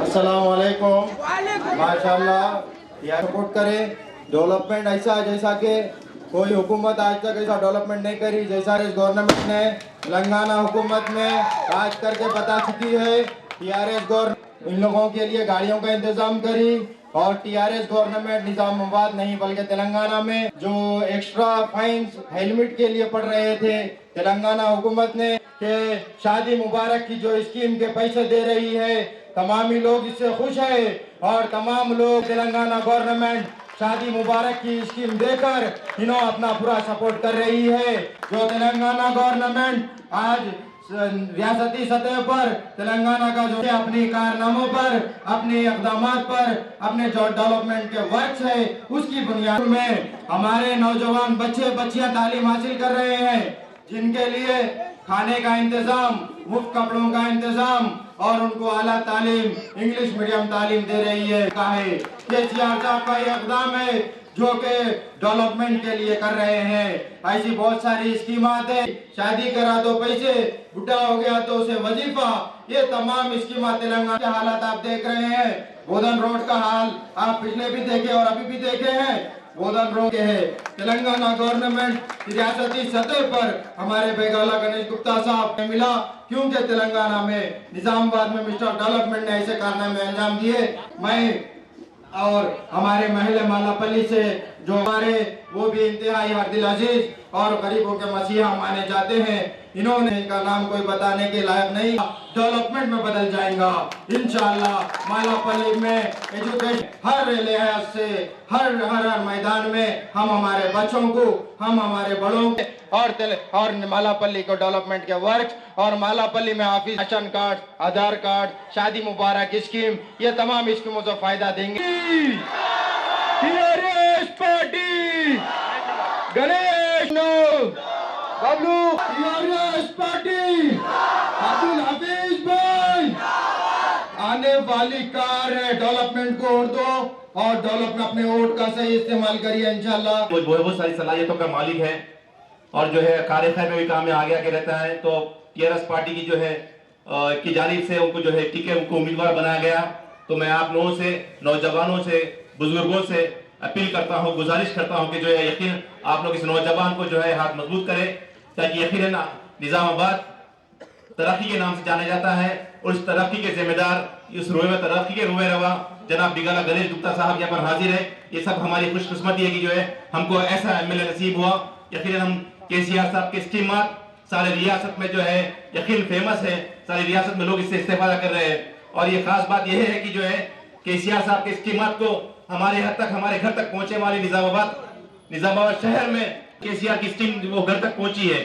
अस्सलामुअलैकुम। माशाल्लाह यार सपोर्ट करें डेवलपमेंट ऐसा जैसा कि कोई हुकूमत आज तक ऐसा डेवलपमेंट नहीं करी जैसा इस गवर्नमेंट ने तेलंगाना हुकूमत में आज करके बता चुकी है। टीआरएस गवर्नमेंट इन लोगों के लिए गाड़ियों का इंतजाम करी और टीआरएस गवर्नमेंट निजामाबाद नहीं बल्कि तेलंगाना में जो एक्स्ट्रा फाइन्स हेलमेट के लिए पड़ रहे थे, तेलंगाना हुकूमत ने कि शादी मुबारक की जो स्कीम के पैसे दे रही है, तमामी लोग इससे खुश है और तमाम लोग तेलंगाना गवर्नमेंट शादी मुबारक की स्कीम देकर इन्हों अपना पूरा सपोर्ट कर रही है। जो तेलंगाना गवर्नमेंट आज रियासती सतह पर तेलंगाना का जो अपनी कारनामों पर, अपने इक़दामात पर, अपने जो डेवलपमेंट के वर्क्स है उसकी बुनियाद में हमारे नौजवान बच्चे बच्चियां तालीम हासिल कर रहे हैं, जिनके लिए खाने का इंतजाम, मुफ्त कपड़ों का इंतजाम और उनको आला तालीम इंग्लिश मीडियम तालीम दे रही है। केसीआर साहब का ये इक़दाम है जो कि डेवलपमेंट के लिए कर रहे हैं। ऐसी बहुत सारी स्कीमात है, शादी करा तो पैसे, बुढ़ा हो गया तो उसे वजीफा, ये तमाम स्कीमात तेलंगाना के हालात आप देख रहे हैं। बोधन रोड का हाल आप पिछले भी देखे और अभी भी देखे हैं। बोधन रोड के है तेलंगाना गवर्नमेंट रियासती सतह पर हमारे बेगाला गणेश गुप्ता साहब ने मिला, क्योंकि तेलंगाना में निजामाबाद में मिस्टर डेवलपमेंट ने ऐसे कारनामे अंजाम दिए। मैं और हमारे महल मालापल्ली से जो हमारे वो भी इंतहाई हरदिल अजीज और गरीबों के मसीहा माने जाते हैं, इन्होंने इनका नाम कोई बताने के लायक नहीं, डेवलपमेंट में बदल जाएगा इंशाअल्लाह। मालापल्ली में एजुकेशन हर लिहाज से हर मैदान में हम हमारे बच्चों को, हम हमारे बड़ों के और मालापल्ली को डेवलपमेंट के वर्क और मालापल्ली में ऑफिस, राशन कार्ड, आधार कार्ड, शादी मुबारक स्कीम, ये तमाम स्कीमों से फायदा देंगे। TRS party Ganesh Bablu, TRS party Abdul Hafeez भाई, आने वाली कार है डेवलपमेंट को वोट दो और डेवलपमेंट अपने वोट का सही इस्तेमाल करिए इंशाल्लाह। वो बहुत सारी सलाहियतों का मालिक है और जो है कार्य खैर में भी काम में आगे आगे रहता है। तो टीआरएस पार्टी की जो है की जानिब से उनको जो है टिकट उनको उम्मीदवार बनाया गया। तो मैं आप लोगों से, नौजवानों से, बुजुर्गों से अपील करता हूँ, गुजारिश करता हूँ कि जो है यकीन आप लोग इस नौजवान को जो है हाथ मजबूत करें, ताकि यकीन निजामाबाद तरक्की के नाम से जाना जाता है और इस तरक्की के जिम्मेदार, इस रोए में तरक्की के रोए रवा जनाब बिगाला गणेश गुप्ता साहब यहाँ पर हाजिर है। ये सब हमारी खुशकिस्मती है कि जो है हमको ऐसा एमएलए नसीब हुआ। यकीन हम केसीआर साहब के स्कीमात सारे रियासत में जो है यकीन फेमस है, सारी रियासत में लोग इससे इस्तेफादा कर रहे हैं। और ये खास बात यह है कि जो है केसीआर साहब के स्कीमात को हमारे हद तक, हमारे घर तक पहुंचे वाली निजामाबाद शहर में केसीआर की स्कीम वो घर तक पहुंची है।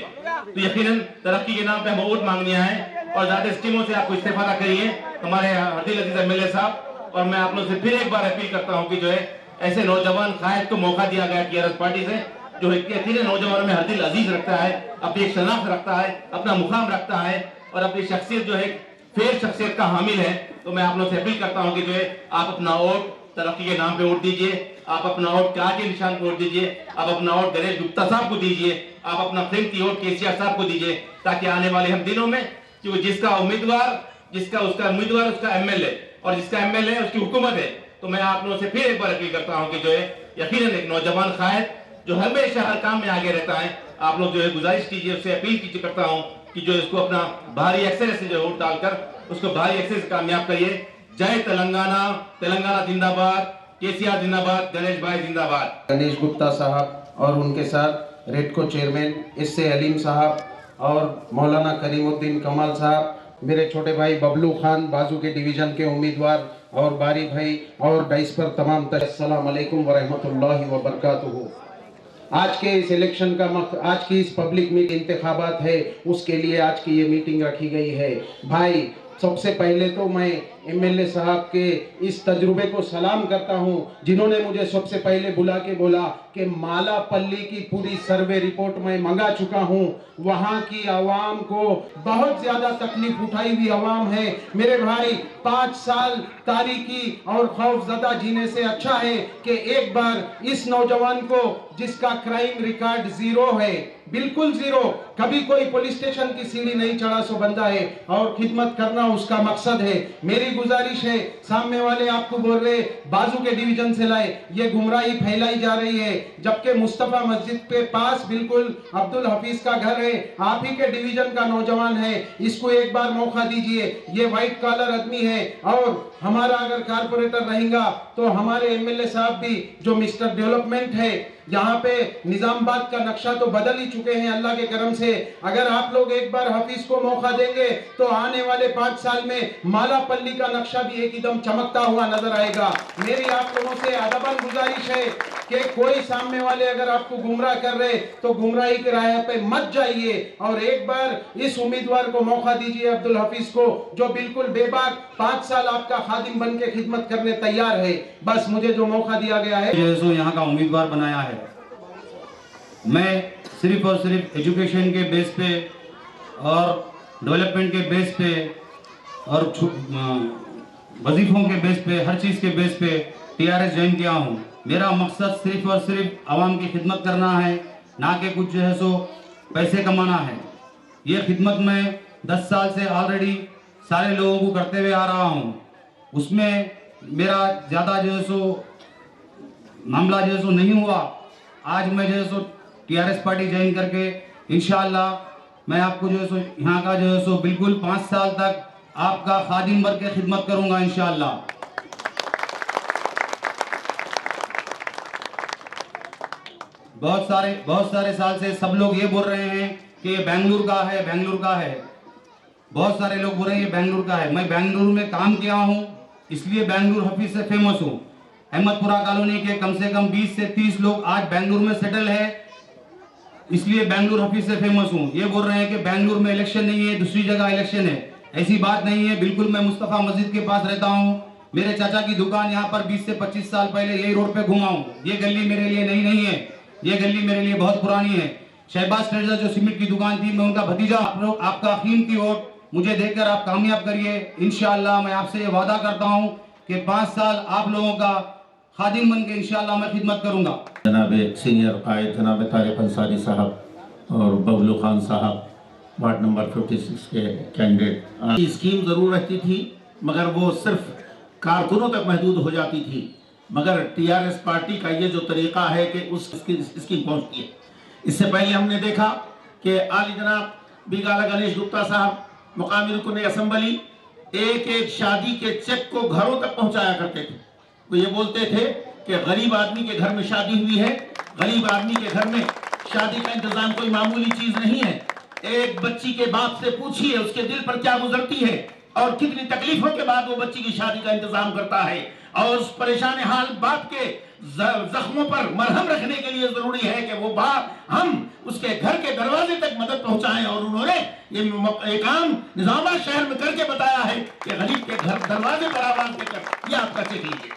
तो यकीनन तरक्की के नाम पे हम वोट मांगने आए और ज्यादा स्कीमों से आपको इस्तेफादा करिए हमारे हरदिल अजीज एमएलए साहब। और मैं आप लोग से फिर एक बार अपील करता हूँ कि जो है ऐसे नौजवान कायद को मौका दिया गया टीआरएस पार्टी से, जो यकीन नौजवानों में हरदिल अजीज रखता है, अपनी एक शनाख्त रखता है, अपना मुकाम रखता है और अपनी शख्सियत जो है फेर शख्सियत का हामिल है। तो मैं आप लोग से अपील करता हूँ कि जो है आप अपना वोट तरक्की के नाम पे वोट दीजिए, आप अपना वोट क्या के निशान को वोट दीजिए, आप अपना वोट गणेश गुप्ता साहब को दीजिए, आप अपना कीमती वोट केसीआर साहब को दीजिए, ताकि आने वाले हम दिनों में जो जिसका उम्मीदवार उसका एमएलए और जिसका एमएलए उसकी हुकूमत है। तो मैं आप लोगों से फिर एक बार अपील करता हूँ कि जो है यकीनन एक नौजवान कायद जो हमेशा हर काम में आगे रहता है, आप लोग जो है गुजारिश कीजिए, उससे अपील कीजिए करता हूँ कि जो इसको अपना भारी अक्सर से जो वोट डालकर उसको भारी अक्सर से कामयाब करिए। जय तेलंगाना, तेलंगाना जिंदाबाद, केसीआर जिंदाबाद, गणेश भाई जिंदाबाद। गणेश गुप्ता साहब और उनके साथ रेडको चेयरमैन इससे अलीम साहब और मौलाना करीमुद्दीन कमाल साहब, मेरे छोटे भाई बबलू खान बाजू के डिवीजन के उम्मीदवार और बारी भाई और डाइस पर तमाम अस्सलाम वालेकुम व रहमतुल्लाहि व बरकातुहू। आज के इस इलेक्शन का आज की इस पब्लिक में इंतखाबात है, उसके लिए आज की ये मीटिंग रखी गई है। भाई सबसे पहले तो मैं एमएलए साहब के इस तजुर्बे को सलाम करता हूं, जिन्होंने मुझे सबसे पहले बुला के बोला कि मालापल्ली की पूरी सर्वे रिपोर्ट मैं मंगा चुका हूं। वहां की आवाम को बहुत ज्यादा तकलीफ उठाई हुई आवाम है। मेरे भाई 5 साल तारीकी और खौफजदा जीने से अच्छा है कि एक बार इस नौजवान को, जिसका क्राइम रिकॉर्ड 0 है, बिल्कुल 0, कभी कोई पुलिस स्टेशन की सीढ़ी नहीं चढ़ा सो बंदा है और खिदमत करना उसका मकसद है। मेरी गुजारिश है, सामने वाले आपको बोल रहे बाजू के डिवीजन से लाए, ये गुमराही फैलाई जा रही है, जबकि मुस्तफा मस्जिद के पास बिल्कुल अब्दुल हफीज का घर है, आप ही के डिवीजन का नौजवान है, इसको एक बार मौका दीजिए। ये व्हाइट कॉलर आदमी है और हमारा अगर कारपोरेटर रहेगा तो हमारे एमएलए साहब भी जो मिस्टर डेवलपमेंट है, यहाँ पे निजामाबाद का नक्शा तो बदल ही चुके हैं अल्लाह के करम से। अगर आप लोग एक बार हफीज को मौका देंगे तो आने वाले 5 साल में मालापल्ली का नक्शा भी एकदम चमकता हुआ नजर आएगा। मेरी आप लोगों से अदबन गुजारिश है कि कोई सामने वाले अगर आपको गुमराह कर रहे तो गुमराही के राह पे मत जाइए और एक बार इस उम्मीदवार को मौका दीजिए, अब्दुल हफीज को, जो बिल्कुल बेबाक 5 साल आपका खादिम बन के खिदमत करने तैयार है। बस मुझे जो मौका दिया गया है, जो यहाँ का उम्मीदवार बनाया है, मैं सिर्फ और सिर्फ एजुकेशन के बेस पे और डेवलपमेंट के बेस पे और वजीफों के बेस पे, हर चीज़ के बेस पे टीआरएस ज्वाइन किया हूँ। मेरा मकसद सिर्फ और सिर्फ आवाम की खिदमत करना है, ना कि कुछ जो है सो पैसे कमाना है। ये खिदमत मैं 10 साल से ऑलरेडी सारे लोगों को करते हुए आ रहा हूँ। उसमें मेरा ज़्यादा जो है सो मामला जो है सो नहीं हुआ। आज मैं जो है सो टीआरएस पार्टी ज्वाइन करके इंशाअल्लाह मैं आपको जो है सो यहाँ का जो है सो बिल्कुल 5 साल तक आपका खादिम बन के खिदमत करूँगा इंशाअल्लाह। बहुत सारे साल से सब लोग ये बोल रहे हैं कि ये बेंगलुरु का है, बेंगलुरु का है। बहुत सारे लोग बोल रहे हैं ये बेंगलुरु का है। मैं बेंगलुरु में काम किया हूँ, इसलिए बेंगलुरु हफीज से फेमस हूँ। अहमदपुरा कॉलोनी के कम से कम 20 से 30 लोग आज बेंगलुरु में सेटल है, इसलिए बेंगलुरु हफीज से फेमस हूँ। ये बोल रहे हैं कि बेंगलुरु में इलेक्शन नहीं है, दूसरी जगह इलेक्शन है। ऐसी बात नहीं है, बिल्कुल मैं मुस्तफा मस्जिद के पास रहता हूँ। मेरे चाचा की दुकान यहाँ पर 20 से 25 साल पहले यही रोड पे घुमा हूँ। ये गली मेरे लिए नई नहीं है, ये गली मेरे लिए बहुत पुरानी है। शहबाज ट्रेजर जो सीमेंट की दुकान थी, मैं उनका भतीजा। आपका कीमती वोट मुझे देकर आप कामयाब करिए इंशाअल्लाह। मैं आपसे ये वादा करता हूँ कि 5 साल आप लोगों का खादिम बन के इंशाअल्लाह मैं खिदमत करूँगा। जनाब सीनियर कायद जनाब तारिक अंसारी साहब और बबलू खान साहब, वार्ड नंबर 56 के कैंडिडेट। स्कीम ज़रूर रहती थी मगर वो सिर्फ कारकुनों तक महदूद हो जाती थी, मगर टीआरएस पार्टी का ये जो तरीका है कि उसकी स्कीम पहुंचती है। इससे पहले हमने देखा कि आली जनाब बिगाला गणेश गुप्ता साहब मुकामी रुकन असम्बली एक एक शादी के चेक को घरों तक पहुंचाया करते थे। वो ये बोलते थे कि गरीब आदमी के घर में शादी हुई है, गरीब आदमी के घर में शादी का इंतजाम कोई मामूली चीज नहीं है। एक बच्ची के बाप से पूछिए उसके दिल पर क्या गुजरती है और कितनी तकलीफों के बाद वो बच्ची की शादी का इंतजाम करता है। और उस परेशान हाल बाप के जख्मों पर मरहम रखने के लिए जरूरी है कि वो बाप हम उसके घर के दरवाजे तक मदद पहुंचाएं। और उन्होंने ये काम निजामाबाद शहर में करके बताया है कि गरीब के घर दरवाजे पर आवाज देकर ये आपका चेक लीजिए।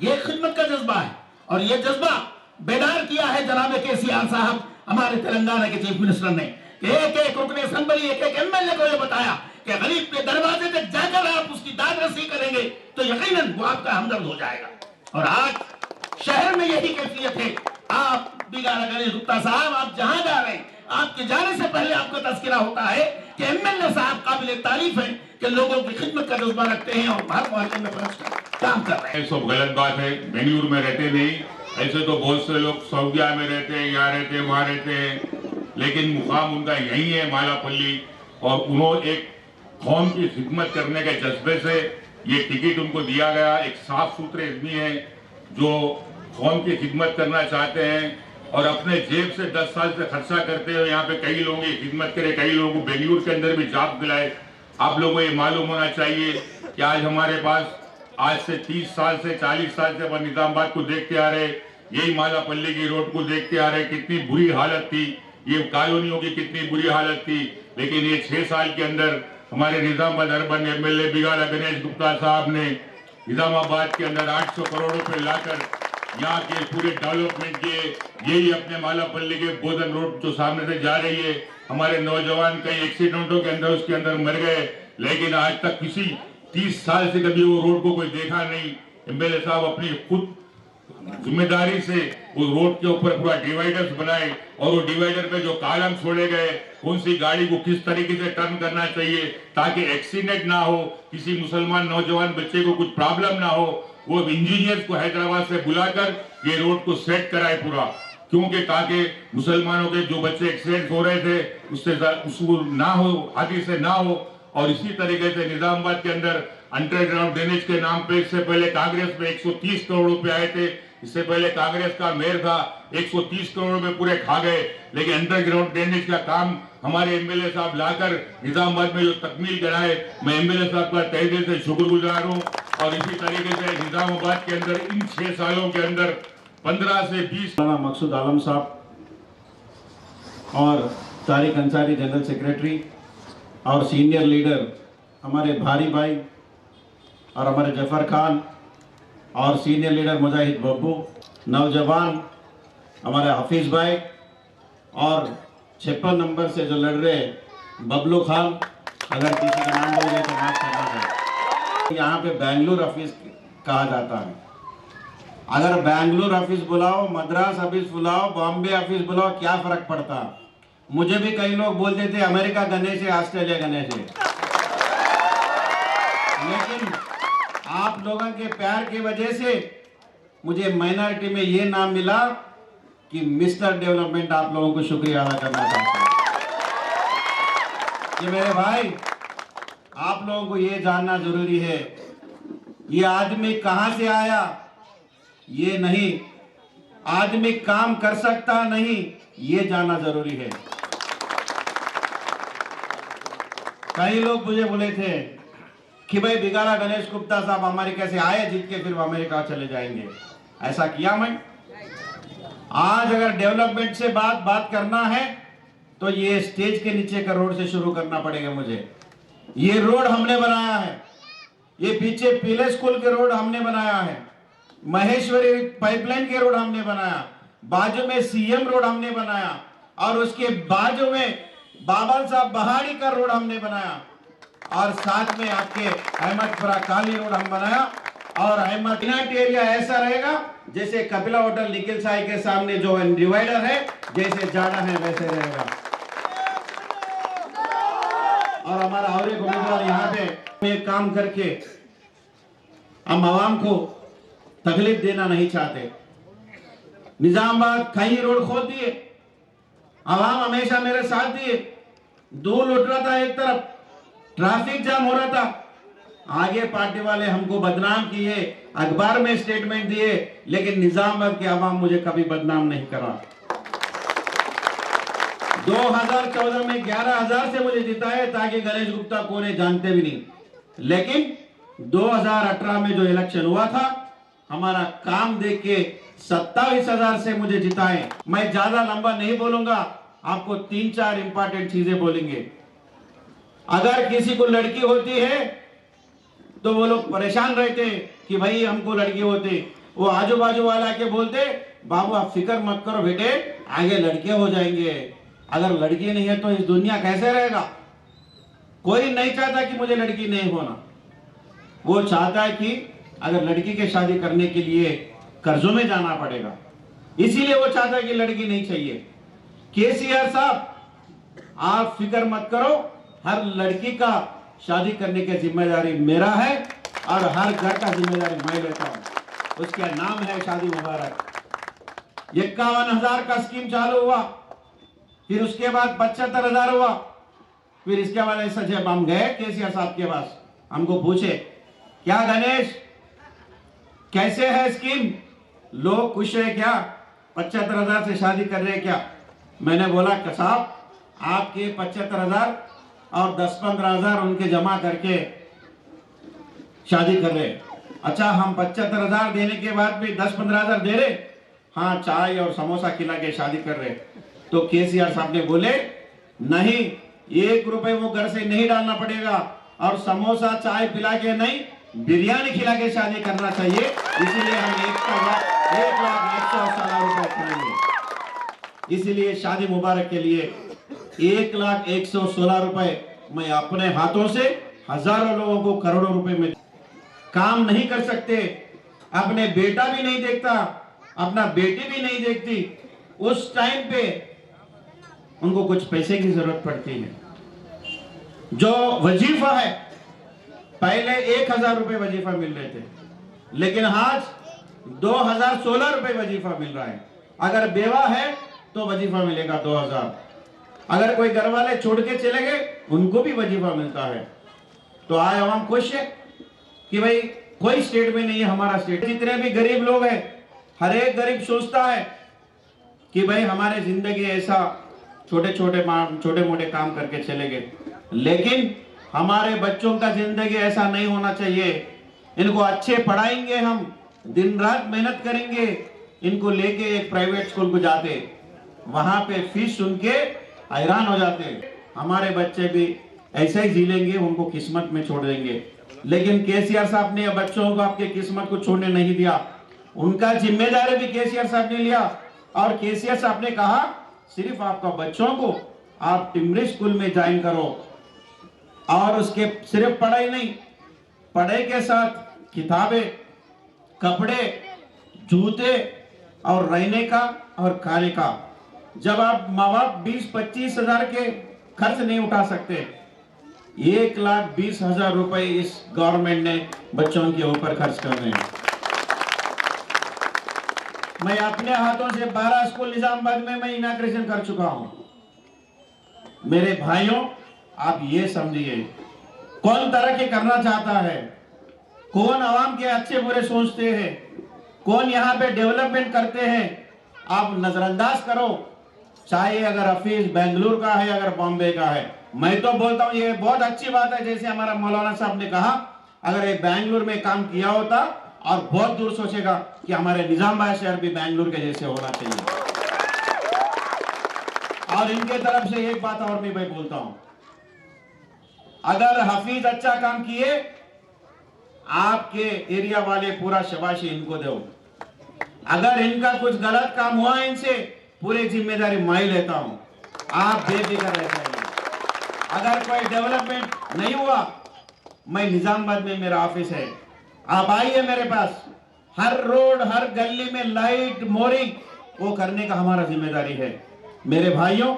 ये खिदमत का जज्बा है और ये जज्बा बेदार किया है जनाब केसीआर साहब हमारे तेलंगाना के चीफ मिनिस्टर ने। एक एक रुकने असेंबली, एक एक एमएलए को ये बताया कि गरीब के दरवाजे तक जाकर आप उसकी दाद रसी करेंगे तो यकीनन वो आपका हमदर्द हो जाएगा। और आज शहर में यही कैफियत है। आप बिगाड़ा गणेश गुप्ता साहब, आप जहां जा रहे हैं, आपके जाने से पहले आपका तस्करा होता है कि एमएलए साहब काबिल तारीफ है कि लोगों की खिदमत का जज्बा रखते हैं और हर मोहल्ले में काम कर रहे हैं। सब गलत बात है। बेंगलुरु में रहते नहीं, ऐसे तो बहुत से लोग सऊदिया में रहते हैं, यहाँ रहते हैं, वहाँ रहते हैं, लेकिन मुकाम उनका यही है मालापल्ली। और उन्होंने एक कौम की खिदमत करने के जज्बे से ये टिकट उनको दिया गया। एक साफ सुथरे आदमी है, जो कौम की खिदमत करना चाहते हैं और अपने जेब से 10 साल से खर्चा करते हुए यहाँ पे कई लोगों की खिदमत करे, कई लोगों को बेंगलुरु के अंदर भी जॉब दिलाए। आप लोगों को ये मालूम होना चाहिए कि आज हमारे पास आज से 30 साल से 40 साल से अपन निजामाबाद को देखते आ रहे, यही मालापल्ली की रोड को देखते आ रहे, कितनी बुरी हालत थी, ये कॉलोनियों की कितनी बुरी हालत थी। लेकिन ये 6 साल के अंदर हमारे निजामाबाद अर्बन एमएलए बिगाड़ा गणेश गुप्ता साहब ने निजामाबाद के अंदर 800 करोड़ रुपए लाकर यहाँ के पूरे डेवलपमेंट किए। यही अपने मालापल्ली के बोधन रोड जो सामने से जा रही है, हमारे नौजवान कई एक्सीडेंटों के अंदर उसके अंदर मर गए, लेकिन आज तक किसी 30 साल से कभी वो रोड को कोई देखा नहीं। एमएलए साहब अपनी खुद जिम्मेदारी से उस रोड के ऊपर पूरा डिवाइडर्स बनाए और वो डिवाइडर पे जो कॉलम छोड़े गए, कौन सी गाड़ी को किस तरीके से टर्न करना चाहिए ताकि एक्सीडेंट ना हो, किसी मुसलमान नौजवान बच्चे को कुछ प्रॉब्लम ना हो, वो इंजीनियर्स को हैदराबाद से बुलाकर ये रोड को सेट कराए पूरा, क्योंकि ताकि मुसलमानों के जो बच्चे एक्सीडेंट हो रहे थे उसको ना हो, हाथी से ना हो। और इसी तरीके से निजामाबाद के अंदर अंडरग्राउंड ड्रेनेज के नाम पे इससे पहले कांग्रेस में 130 करोड़ रुपए आए थे, इससे पहले कांग्रेस का मेयर था, 130 करोड़ रुपए पूरे खा गए। लेकिन अंडरग्राउंड ड्रेनेज का काम हमारे एमएलए साहब लाकर निजामाबाद में जो तकमील कराए, मैं एमएलए साहब का तहे दिल से शुक्रगुजार हूँ। और इसी तरीके से निजामाबाद के अंदर इन 6 सालों के अंदर 15 से 20 मकसूद आलम साहब और तारिक अंसारी जनरल सेक्रेटरी और सीनियर लीडर हमारे भारी भाई और हमारे जफर खान और सीनियर लीडर मुजाहिद बब्बू, नौजवान हमारे हाफिज भाई और 56 नंबर से जो लड़ रहे बबलू खान, अगर किसी का नाम बोल गए तो माफ करना है। यहाँ पे बेंगलुरु ऑफिस कहा जाता है। अगर बेंगलुरु ऑफिस बुलाओ, मद्रास ऑफिस बुलाओ, बॉम्बे ऑफिस बुलाओ, क्या फर्क पड़ता। मुझे भी कई लोग बोलते थे अमेरिका गणेश है, ऑस्ट्रेलिया गणेश है, लेकिन आप लोगों के प्यार की वजह से मुझे माइनॉरिटी में ये नाम मिला कि मिस्टर डेवलपमेंट। आप लोगों को शुक्रिया अदा करना चाहता हूं कि मेरे भाई, आप लोगों को ये जानना जरूरी है ये आदमी कहां से आया, ये नहीं, आदमी काम कर सकता नहीं, ये जानना जरूरी है। कई लोग मुझे बोले थे कि भाई बिगाड़ा गणेश गुप्ता साहब अमेरिका से आए, जीत के फिर वो अमेरिका चले जाएंगे। ऐसा किया मैं? आज अगर डेवलपमेंट से बात करना है तो ये स्टेज के नीचे का रोड से शुरू करना पड़ेगा मुझे। ये रोड हमने बनाया है, ये पीछे पीले स्कूल के रोड हमने बनाया है, महेश्वरी पाइपलाइन के रोड हमने बनाया, बाजू में सीएम रोड हमने बनाया, और उसके बाजू में बाबा साहब बहाड़ी का रोड हमने बनाया, और साथ में आपके अहमदपुरा काली रोड हम बनाया। और अहमदनाट एरिया ऐसा रहेगा जैसे कपिला होटल निखिल साई के सामने जो डिवाइडर है, जैसे जाड़ा है वैसे रहेगा। और हमारा और एक उम्मीदवार यहाँ पे काम करके हम आवाम को तकलीफ देना नहीं चाहते। निजामाबाद कई रोड खोद दिए, आवाम हमेशा मेरे साथ दिए, धूल उठ रहा था, एक तरफ ट्रैफिक जाम हो रहा था, आगे पार्टी वाले हमको बदनाम किए, अखबार में स्टेटमेंट दिए, लेकिन निजामाबाद के आवाम मुझे कभी बदनाम नहीं करा। 2014 में 11,000 से मुझे जिताए ताकि गणेश गुप्ता कौन है जानते भी नहीं, लेकिन 2018 में जो इलेक्शन हुआ था हमारा काम देख के 27,000 से मुझे जिताए। मैं ज्यादा लंबा नहीं बोलूंगा, आपको 3-4 इंपॉर्टेंट चीजें बोलेंगे। अगर किसी को लड़की होती है तो वो लोग परेशान रहते कि भाई हमको लड़की होती, वो आजू बाजू वाला के बोलते बाबू आप फिक्र मत करो बेटे, आगे लड़कियां हो जाएंगे। अगर लड़की नहीं है तो इस दुनिया कैसे रहेगा? कोई नहीं चाहता कि मुझे लड़की नहीं होना, वो चाहता है कि अगर लड़की के शादी करने के लिए कर्जों में जाना पड़ेगा, इसीलिए वो चाहता है कि लड़की नहीं चाहिए। केसीआर साहब आप फिक्र मत करो, हर लड़की का शादी करने की जिम्मेदारी मेरा है और हर घर का जिम्मेदारी मैं लेता हूं। उसका नाम है शादी मुबारक। 51,000 का स्कीम चालू हुआ, फिर उसके बाद 75,000 हुआ, फिर इसके बाद ऐसा जब हम गए केसीआर साहब के पास, हमको पूछे क्या गणेश कैसे है स्कीम, लोग खुश है क्या, 75,000 से शादी कर रहे हैं क्या? मैंने बोला कि साहब आपके 75,000 और 10-15,000 उनके जमा करके शादी कर रहे हैं। अच्छा, हम 75,000 देने के बाद भी 10-15,000 दे रहे, हाँ चाय और समोसा खिला के शादी कर रहे। तो केसीआर साहब ने बोले नहीं, 1 रुपए वो घर से नहीं डालना पड़ेगा और समोसा चाय पिला के नहीं, बिरयानी खिला के शादी करना चाहिए। इसीलिए हम 1,01,16 रुपए करेंगे। इसीलिए शादी मुबारक के लिए 1,01,16 रुपए मैं अपने हाथों से हजारों लोगों को करोड़ों रुपए में काम नहीं कर सकते। अपने बेटा भी नहीं देखता, अपना बेटी भी नहीं देखती, उस टाइम पे उनको कुछ पैसे की जरूरत पड़ती है। जो वजीफा है, पहले 1,000 रुपए वजीफा मिल रहे थे, लेकिन आज 2,016 रुपए वजीफा मिल रहा है। अगर बेवा है तो वजीफा मिलेगा 2,000। अगर कोई घर वाले छोड़ के चले गए उनको भी वजीफा मिलता है। तो आज आवाम खुश है कि भाई कोई स्टेट में नहीं है हमारा स्टेट। जितने भी गरीब लोग हैं, हर एक गरीब सोचता है कि भाई हमारे जिंदगी ऐसा छोटे मोटे काम करके चले गए, लेकिन हमारे बच्चों का जिंदगी ऐसा नहीं होना चाहिए। इनको अच्छे पढ़ाएंगे, हम दिन रात मेहनत करेंगे, इनको लेके एक प्राइवेट स्कूल को जाते, वहां पे फीस सुन के हैरान हो जाते। हमारे बच्चे भी ऐसे ही जी लेंगे, उनको किस्मत में छोड़ देंगे। लेकिन केसीआर साहब ने बच्चों को आपके किस्मत को छोड़ने नहीं दिया, उनका जिम्मेदारी भी केसीआर साहब ने लिया। और केसीआर साहब ने कहा सिर्फ आपका बच्चों को आप टिमरी स्कूल में ज्वाइन करो, और उसके सिर्फ पढ़ाई नहीं, पढ़ाई के साथ किताबें, कपड़े, जूते और रहने का और खाने का। जब आप माँ बाप 20-25 हजार के खर्च नहीं उठा सकते, 1,20,000 रुपए इस गवर्नमेंट ने बच्चों के ऊपर खर्च कर रहे हैं। मैं अपने हाथों से 12 स्कूल निजामाबाद में मैं इनॉग्रेशन कर चुका हूं। मेरे भाइयों, आप ये समझिए, कौन तरक्की करना चाहता है, कौन आवाम के अच्छे बुरे सोचते हैं, कौन यहाँ पे डेवलपमेंट करते हैं, आप नजरअंदाज करो। चाहे अगर हफीज बेंगलुरु का है, अगर बॉम्बे का है, मैं तो बोलता हूँ ये बहुत अच्छी बात है। जैसे हमारा मौलाना साहब ने कहा, अगर ये बेंगलुरु में काम किया होता और बहुत दूर सोचेगा कि हमारे निजामाबाद शहर भी बेंगलुरु के जैसे होना चाहिए। और इनके तरफ से एक बात और मैं बोलता हूं, अगर हफीज अच्छा काम किए, आपके एरिया वाले पूरा शाबाशी इनको दो। अगर इनका कुछ गलत काम हुआ इनसे, पूरी जिम्मेदारी मैं लेता हूं, आप बेफिक्र रह जाइए। अगर कोई डेवलपमेंट नहीं हुआ, मैं निजामाबाद में मेरा ऑफिस है, आप आइए मेरे पास। हर रोड, हर गली में लाइट, मोरिंग, वो करने का हमारा जिम्मेदारी है। मेरे भाइयों,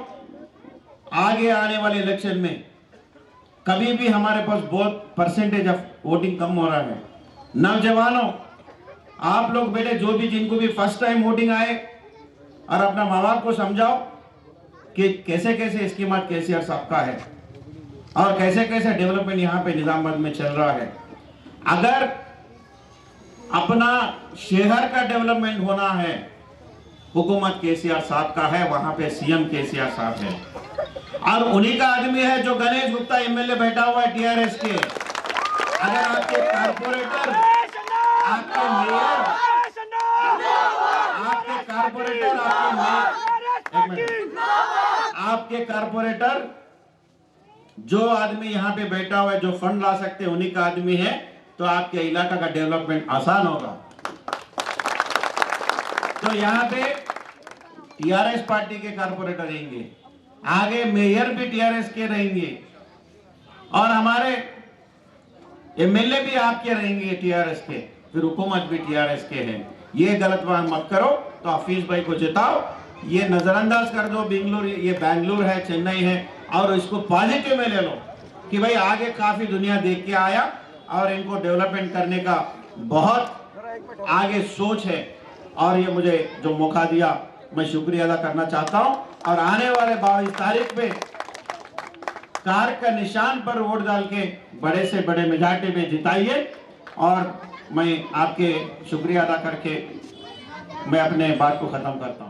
आगे आने वाले इलेक्शन में कभी भी हमारे पास बहुत परसेंटेज ऑफ वोटिंग कम हो रहा है। नौजवानों, आप लोग बेटे जो भी जिनको भी फर्स्ट टाइम वोटिंग आए, और अपना माँ बाप को समझाओ कि कैसे कैसे स्कीमात केसीआर साहब का है और कैसे कैसे डेवलपमेंट यहाँ पे निजामाबाद में चल रहा है। अगर अपना शहर का डेवलपमेंट होना है, हुकूमत केसीआर साहब का है, वहां पे सीएम केसीआर साहब है, और उन्हीं का आदमी है जो गणेश गुप्ता एमएलए बैठा हुआ है टीआरएस के। अगर आपके कारपोरेटर, आपके मेयर, आपके कारपोरेटर जो आदमी यहाँ पे बैठा हुआ है, जो फंड ला सकते हैं, उन्हीं का आदमी है, तो आपके इलाका का डेवलपमेंट आसान होगा। तो यहाँ पे टीआरएस पार्टी के कारपोरेटर रहेंगे, आगे मेयर भी टीआरएस के रहेंगे, और हमारे एमएलए भी आपके रहेंगे टीआरएस के, फिर हुकूमत भी टीआरएस के हैं। ये गलत बात मत करो। तो हफीज भाई को जिताओ, ये नजरअंदाज कर दो बेंगलुरु, ये बेंगलुरु है, चेन्नई है, और इसको पॉजिटिव में ले लो कि भाई आगे काफी दुनिया देख के आया और इनको डेवलपमेंट करने का बहुत आगे सोच है। और ये मुझे जो मौका दिया, मैं शुक्रिया अदा करना चाहता हूं। और आने वाले 22 तारीख पे कार का निशान पर वोट डाल के बड़े से बड़े मेजॉरिटी में जिताइए। और मैं आपके शुक्रिया अदा करके मैं अपने बात को ख़त्म करता हूँ।